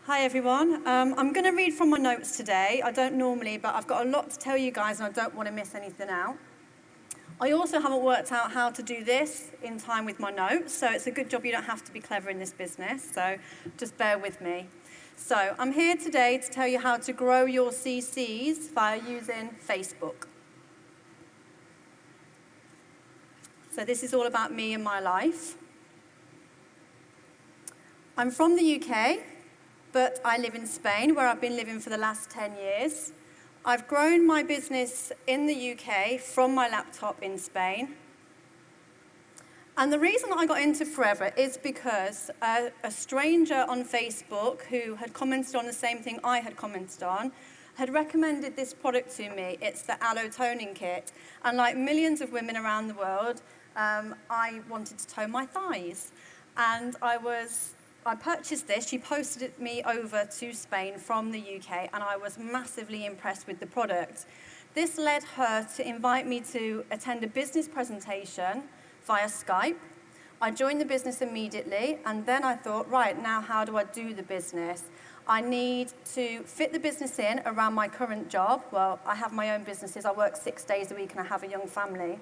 Hi everyone. I'm going to read from my notes today. I don't normally, but I've got a lot to tell you guys and I don't want to miss anything out. I also haven't worked out how to do this in time with my notes, so it's a good job you don't have to be clever in this business, so just bear with me. So I'm here today to tell you how to grow your CCs via using Facebook. So this is all about me and my life. I'm from the UK. But I live in Spain, where I've been living for the last 10 years. I've grown my business in the UK from my laptop in Spain. And the reason I got into Forever is because a stranger on Facebook who had commented on the same thing I had commented on had recommended this product to me. It's the Aloe Toning Kit. And like millions of women around the world, I wanted to tone my thighs. And I purchased this. She posted it me over to Spain from the UK, and I was massively impressed with the product. This led her to invite me to attend a business presentation via Skype. I joined the business immediately, and then I thought, right, now how do I do the business? I need to fit the business in around my current job. Well, I have my own businesses. I work 6 days a week, and I have a young family.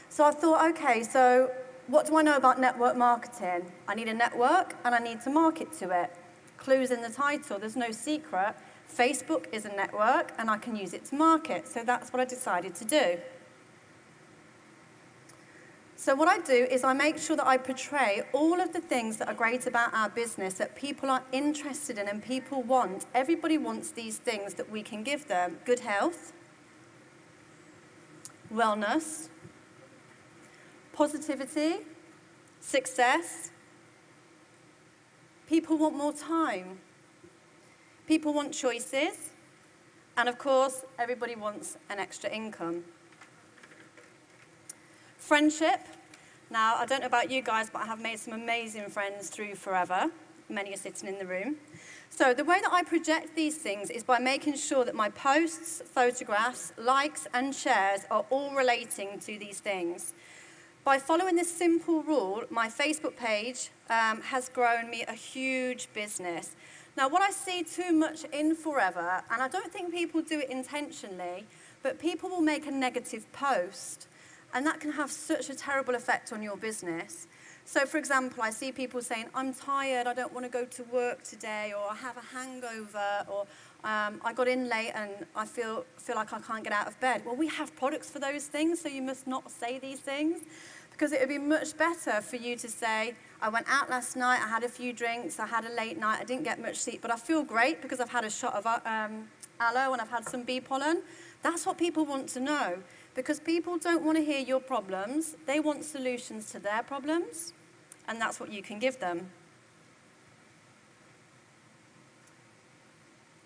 So I thought, okay, so what do I know about network marketing? I need a network and I need to market to it. Clues in the title, there's no secret. Facebook is a network and I can use it to market. So that's what I decided to do. So what I do is I make sure that I portray all of the things that are great about our business that people are interested in and people want. Everybody wants these things that we can give them. Good health, wellness, positivity, success. People want more time. People want choices. And of course, everybody wants an extra income. Friendship. Now, I don't know about you guys, but I have made some amazing friends through Forever. Many are sitting in the room. So the way that I project these things is by making sure that my posts, photographs, likes, and shares are all relating to these things. By following this simple rule, my Facebook page has grown me a huge business. Now, what I see too much in Forever, and I don't think people do it intentionally, but people will make a negative post, and that can have such a terrible effect on your business. So, for example, I see people saying, I'm tired, I don't want to go to work today, or I have a hangover, or I got in late and I feel like I can't get out of bed. Well, we have products for those things, so you must not say these things. Because it would be much better for you to say, I went out last night, I had a few drinks, I had a late night, I didn't get much sleep, but I feel great because I've had a shot of aloe and I've had some bee pollen. That's what people want to know. Because people don't want to hear your problems, they want solutions to their problems, and that's what you can give them.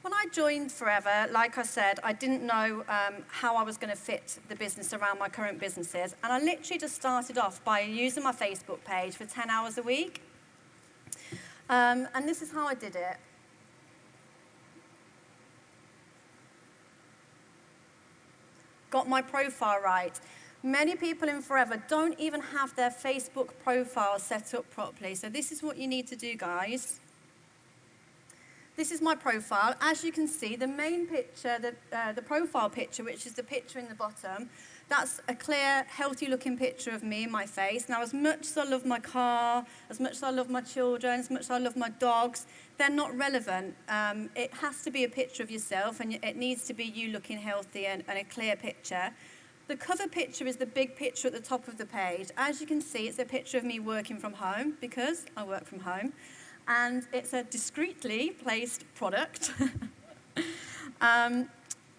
When I joined Forever, like I said, I didn't know how I was going to fit the business around my current businesses. And I literally just started off by using my Facebook page for 10 hours a week. And this is how I did it. Got my profile right. Many people in Forever don't even have their Facebook profile set up properly. So this is what you need to do, guys. This is my profile. As you can see, the main picture, the profile picture, which is the picture in the bottom, that's a clear, healthy-looking picture of me and my face. Now, as much as I love my car, as much as I love my children, as much as I love my dogs, they're not relevant. It has to be a picture of yourself, and it needs to be you looking healthy and a clear picture. The cover picture is the big picture at the top of the page. As you can see, it's a picture of me working from home, because I work from home. And it's a discreetly placed product. I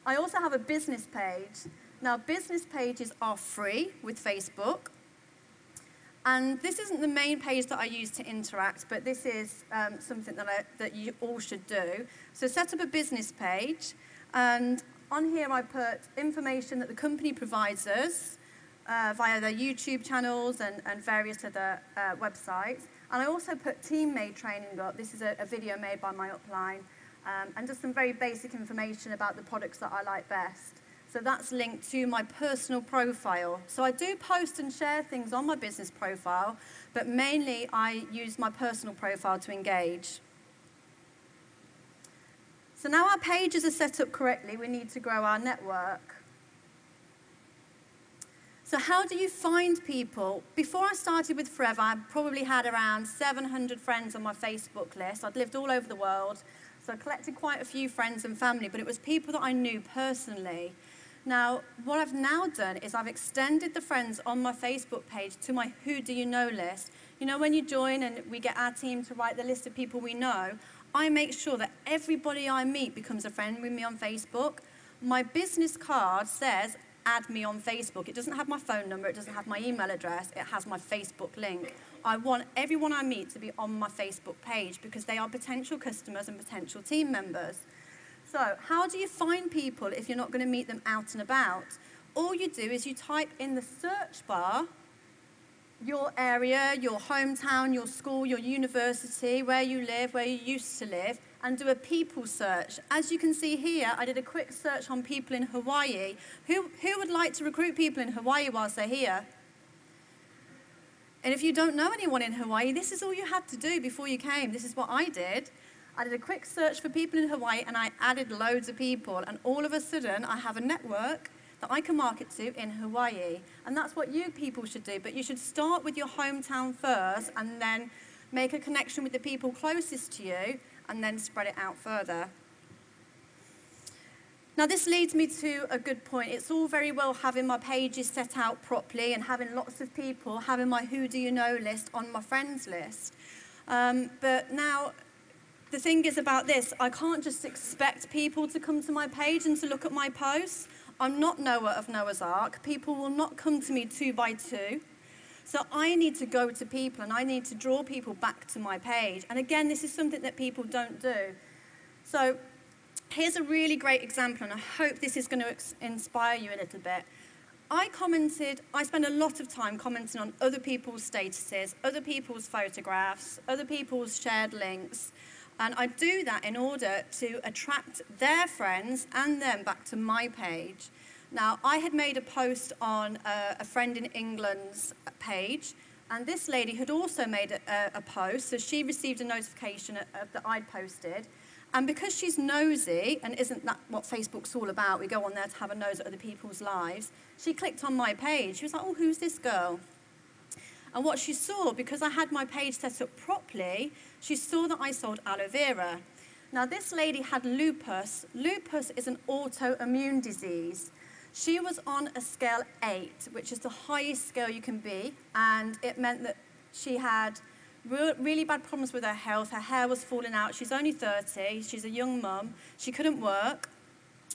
also have a business page. Now, business pages are free with Facebook. And this isn't the main page that I use to interact, but this is something that you all should do. So set up a business page. And on here, I put information that the company provides us via their YouTube channels and various other websites. And I also put team-made training up. This is a video made by my upline. And just some very basic information about the products that I like best. So that's linked to my personal profile. So I do post and share things on my business profile, but mainly I use my personal profile to engage. So now our pages are set up correctly, we need to grow our network. So how do you find people? Before I started with Forever, I probably had around 700 friends on my Facebook list. I'd lived all over the world, so I collected quite a few friends and family, but it was people that I knew personally. Now, what I've now done is I've extended the friends on my Facebook page to my Who Do You Know list. You know, when you join and we get our team to write the list of people we know, I make sure that everybody I meet becomes a friend with me on Facebook. My business card says, add me on Facebook. It doesn't have my phone number, it doesn't have my email address, it has my Facebook link. I want everyone I meet to be on my Facebook page because they are potential customers and potential team members. So how do you find people if you're not going to meet them out and about? All you do is you type in the search bar your area, your hometown, your school, your university, where you live, where you used to live, and do a people search. As you can see here, I did a quick search on people in Hawaii. Who would like to recruit people in Hawaii whilst they're here? And if you don't know anyone in Hawaii, this is all you had to do before you came. This is what I did. I did a quick search for people in Hawaii, and I added loads of people. And all of a sudden, I have a network that I can market to in Hawaii. And that's what you people should do. But you should start with your hometown first, and then make a connection with the people closest to you, and then spread it out further. Now this leads me to a good point. It's all very well having my pages set out properly and having lots of people, having my Who Do You Know list on my friends list. But now the thing is about this, I can't just expect people to come to my page and to look at my posts. I'm not Noah of Noah's Ark. People will not come to me 2 by 2. So I need to go to people and I need to draw people back to my page. And again, this is something that people don't do. So here's a really great example, and I hope this is going to inspire you a little bit. I spend a lot of time commenting on other people's statuses, other people's photographs, other people's shared links. And I do that in order to attract their friends and them back to my page. Now, I had made a post on a friend in England's page, and this lady had also made a post, so she received a notification that I'd posted. And because she's nosy, and isn't that what Facebook's all about, we go on there to have a nose at other people's lives, she clicked on my page. She was like, oh, who's this girl? And what she saw, because I had my page set up properly, she saw that I sold aloe vera. Now, this lady had lupus. Lupus is an autoimmune disease. She was on a scale 8, which is the highest scale you can be, and it meant that she had really bad problems with her health. Her hair was falling out. She's only 30. She's a young mum. She couldn't work,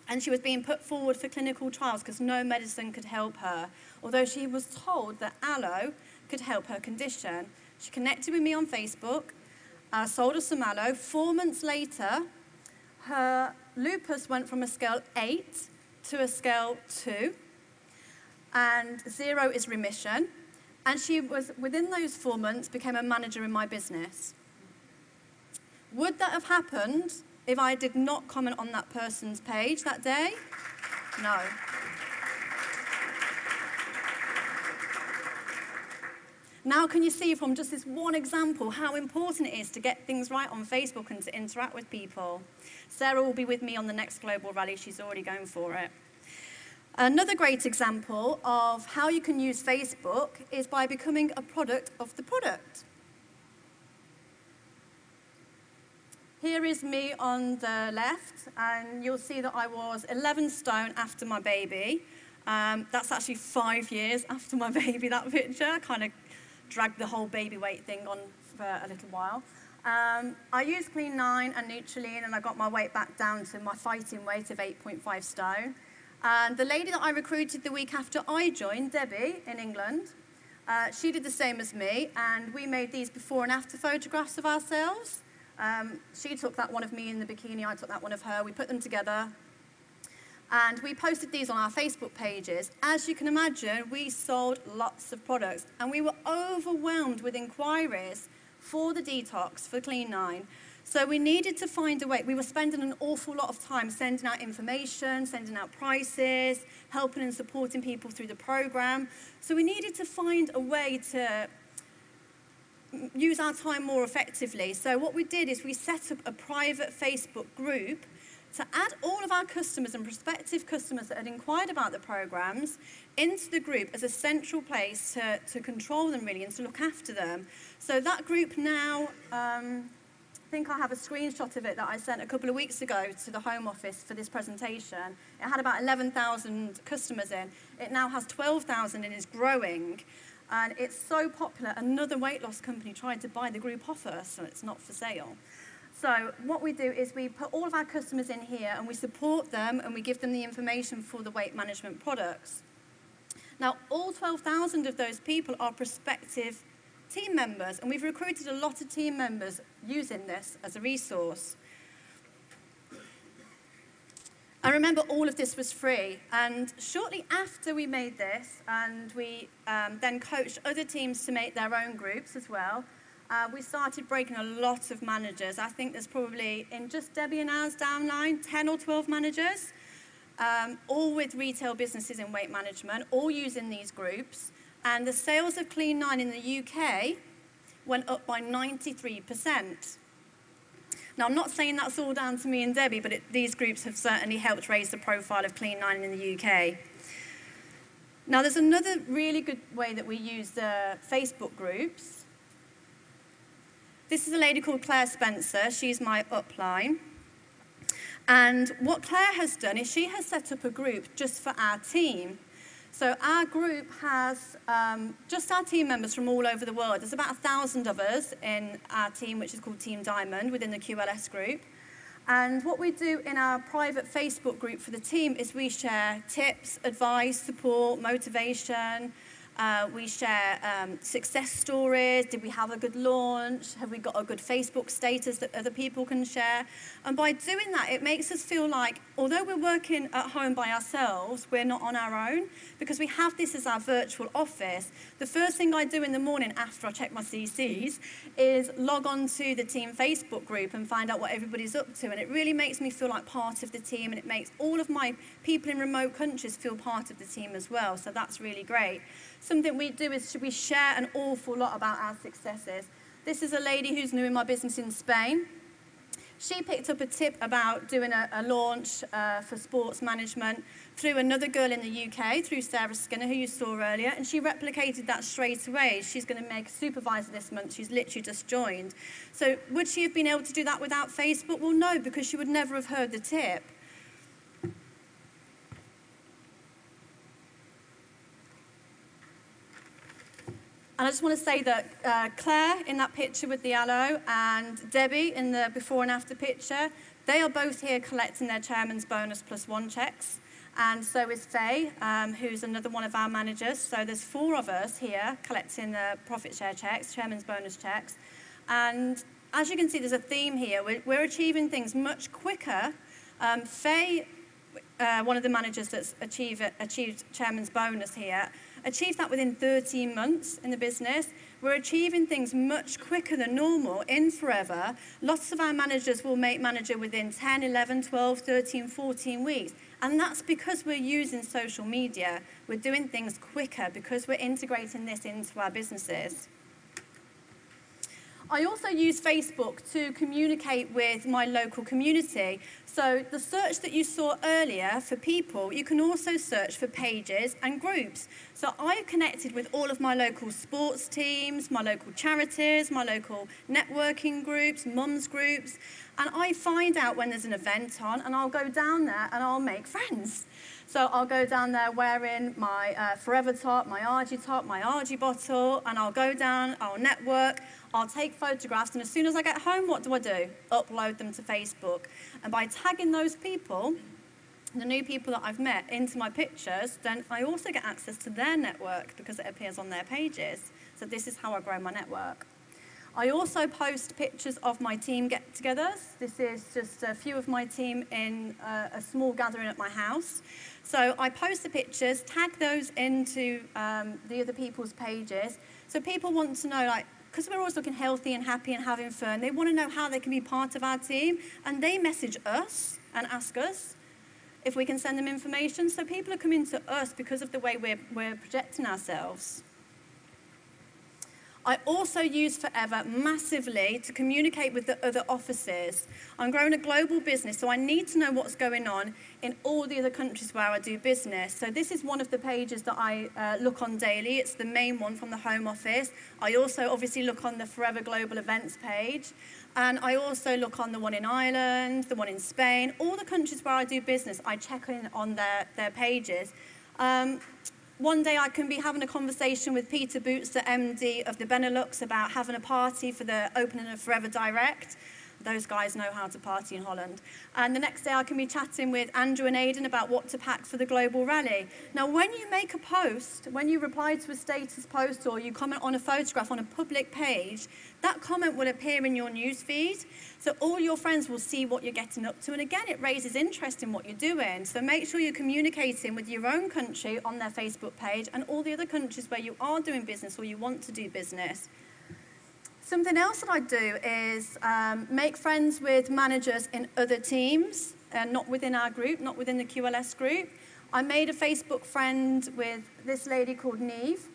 and she was being put forward for clinical trials because no medicine could help her, although she was told that aloe could help her condition. She connected with me on Facebook, sold her some aloe. 4 months later, her lupus went from a scale 8 to a scale 2, and 0 is remission. And she was, within those 4 months, became a manager in my business. Would that have happened if I did not comment on that person's page that day? No. Now can you see from just this one example how important it is to get things right on Facebook and to interact with people? Sarah will be with me on the next global rally. She's already going for it. Another great example of how you can use Facebook is by becoming a product of the product. Here is me on the left, and you'll see that I was 11 stone after my baby. That's actually 5 years after my baby, that picture. I kind of dragged the whole baby weight thing on for a little while. I used Clean 9 and Nutrilean, and I got my weight back down to my fighting weight of 8.5 stone. And the lady that I recruited the week after I joined, Debbie, in England, she did the same as me, and we made these before and after photographs of ourselves. She took that one of me in the bikini, I took that one of her, we put them together, and we posted these on our Facebook pages. As you can imagine, we sold lots of products, and we were overwhelmed with inquiries for the detox, for Clean 9. So we needed to find a way. We were spending an awful lot of time sending out information, sending out prices, helping and supporting people through the program. So we needed to find a way to use our time more effectively. So what we did is we set up a private Facebook group to add all of our customers and prospective customers that had inquired about the programs into the group as a central place to control them really and to look after them. So that group now, I think I have a screenshot of it that I sent a couple of weeks ago to the Home Office for this presentation. It had about 11,000 customers in. It now has 12,000 and is growing. And it's so popular, another weight loss company tried to buy the group off us, so it's not for sale. So what we do is we put all of our customers in here and we support them and we give them the information for the weight management products. Now, all 12,000 of those people are prospective team members, and we've recruited a lot of team members using this as a resource. I remember all of this was free, and shortly after we made this, and we then coached other teams to make their own groups as well, we started breaking a lot of managers. I think there's probably, in just Debbie and ours downline, 10 or 12 managers, all with retail businesses in weight management, all using these groups. And the sales of Clean 9 in the UK went up by 93%. Now, I'm not saying that's all down to me and Debbie, but these groups have certainly helped raise the profile of Clean 9 in the UK. Now, there's another really good way that we use the Facebook groups. This is a lady called Claire Spencer. She's my upline. And what Claire has done is she has set up a group just for our team. So our group has just our team members from all over the world. There's about 1,000 of us in our team, which is called Team Diamond, within the QLS group. And what we do in our private Facebook group for the team is we share tips, advice, support, motivation. We share success stories. Did we have a good launch? Have we got a good Facebook status that other people can share? And by doing that, it makes us feel like, although we're working at home by ourselves, we're not on our own, because we have this as our virtual office. The first thing I do in the morning after I check my CCs is log on to the team Facebook group and find out what everybody's up to. And it really makes me feel like part of the team, and it makes all of my people in remote countries feel part of the team as well. So that's really great. Something we do is we share an awful lot about our successes. This is a lady who's new in my business in Spain. She picked up a tip about doing a launch for sports management through another girl in the UK, through Sarah Skinner, who you saw earlier, and she replicated that straight away. She's going to make a supervisor this month. She's literally just joined. So would she have been able to do that without Facebook? Well, no, because she would never have heard the tip. And I just want to say that Claire in that picture with the aloe and Debbie in the before and after picture, they are both here collecting their Chairman's Bonus +1 checks. And so is Faye, who's another one of our managers. So there's 4 of us here collecting the profit share checks, Chairman's Bonus checks. And as you can see, there's a theme here. We're achieving things much quicker. Faye, one of the managers that's achieved Chairman's Bonus here, achieved that within 13 months in the business. We're achieving things much quicker than normal in Forever. Lots of our managers will make manager within 10, 11, 12, 13, 14 weeks. And that's because we're using social media. We're doing things quicker because we're integrating this into our businesses. I also use Facebook to communicate with my local community. So the search that you saw earlier for people, you can also search for pages and groups. So I've connected with all of my local sports teams, my local charities, my local networking groups, mums groups, and I find out when there's an event on, and I'll go down there and I'll make friends. So I'll go down there wearing my Forever top, my RG top, my RG bottle, and I'll go down, I'll network, I'll take photographs, and as soon as I get home, what do? Upload them to Facebook. And by tagging those people, the new people that I've met, into my pictures, then I also get access to their network because it appears on their pages. So this is how I grow my network. I also post pictures of my team get-togethers. This is just a few of my team in a small gathering at my house. So I post the pictures, tag those into the other people's pages. So people want to know, like, because we're always looking healthy and happy and having fun, they want to know how they can be part of our team. And they message us and ask us if we can send them information. So people are coming to us because of the way we're projecting ourselves. I also use Forever massively to communicate with the other offices. I'm growing a global business, so I need to know what's going on in all the other countries where I do business. So this is one of the pages that I look on daily. It's the main one from the Home Office. I also obviously look on the Forever Global Events page. And I also look on the one in Ireland, the one in Spain. All the countries where I do business, I check in on their pages. One day I can be having a conversation with Peter Boots, the MD of the Benelux, about having a party for the opening of Forever Direct. Those guys know how to party in Holland. And the next day I can be chatting with Andrew and Aidan about what to pack for the global rally. Now, when you make a post, when you reply to a status post or you comment on a photograph on a public page, that comment will appear in your news feed. So all your friends will see what you're getting up to. And again, it raises interest in what you're doing. So make sure you're communicating with your own country on their Facebook page and all the other countries where you are doing business or you want to do business. Something else that I do is make friends with managers in other teams, not within our group, not within the QLS group. I made a Facebook friend with this lady called Neve.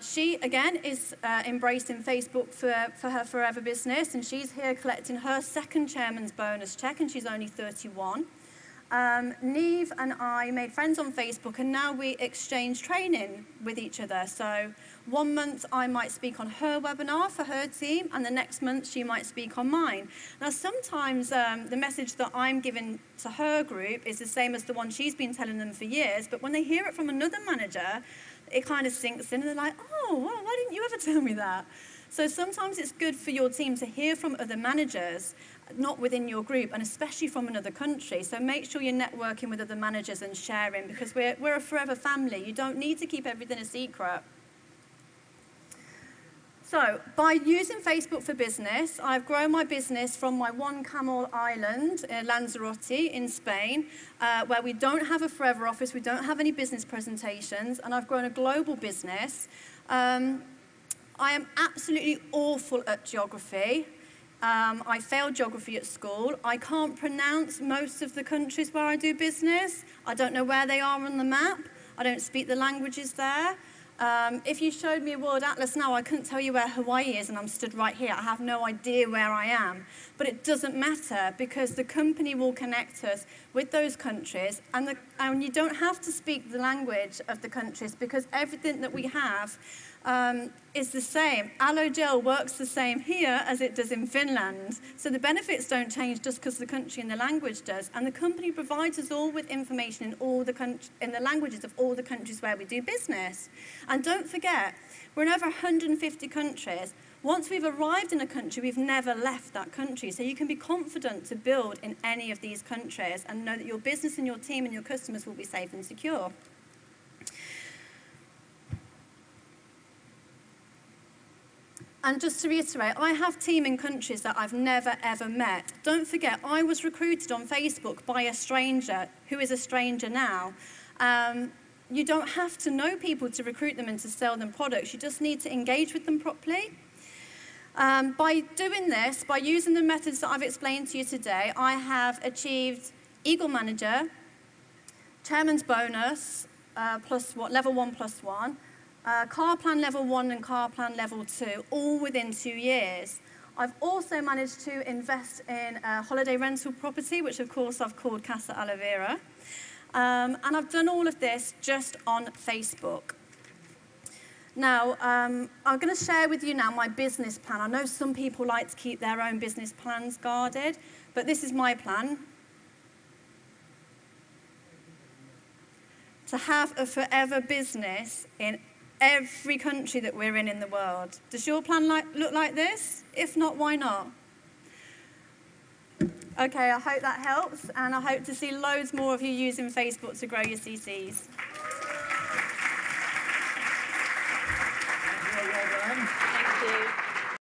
She, again, is embracing Facebook for her Forever business, and she's here collecting her second chairman's bonus check, and she's only 31. Neve and I made friends on Facebook, and now we exchange training with each other. So 1 month I might speak on her webinar for her team, and the next month she might speak on mine. Now sometimes the message that I'm giving to her group is the same as the one she's been telling them for years, but when they hear it from another manager, it kind of sinks in and they're like, oh, well, why didn't you ever tell me that? So sometimes it's good for your team to hear from other managers, not within your group, and especially from another country. So make sure you're networking with other managers and sharing, because we're a forever family. You don't need to keep everything a secret. So by using Facebook for business, I've grown my business from my one camel island in Lanzarote in Spain, where we don't have a Forever office, we don't have any business presentations, and I've grown a global business. I am absolutely awful at geography. I failed geography at school. I can't pronounce most of the countries where I do business. I don't know where they are on the map. I don't speak the languages there. If you showed me a world atlas now, I couldn't tell you where Hawaii is, and I'm stood right here. I have no idea where I am. But it doesn't matter, because the company will connect us with those countries, and you don't have to speak the language of the countries, because everything that we have is the same. Aloe gel works the same here as it does in Finland. So the benefits don't change just because the country and the language does. And the company provides us all with information in the languages of all the countries where we do business. And don't forget, we're in over 150 countries. Once we've arrived in a country, we've never left that country. So you can be confident to build in any of these countries and know that your business and your team and your customers will be safe and secure. And just to reiterate, I have team in countries that I've never, ever met. Don't forget, I was recruited on Facebook by a stranger who is a stranger now. You don't have to know people to recruit them and to sell them products. You just need to engage with them properly. By doing this, by using the methods that I've explained to you today, I have achieved Eagle Manager, Chairman's Bonus, level 1+1, Car Plan Level 1 and Car Plan Level 2, all within 2 years. I've also managed to invest in a holiday rental property, which of course I've called Casa Alavera. And I've done all of this just on Facebook. Now, I'm going to share with you now my business plan. I know some people like to keep their own business plans guarded, but this is my plan. To have a forever business in every country that we're in the world. Does your plan look like this? If not, why not? Okay, I hope that helps, and I hope to see loads more of you using Facebook to grow your CCs. Thank you.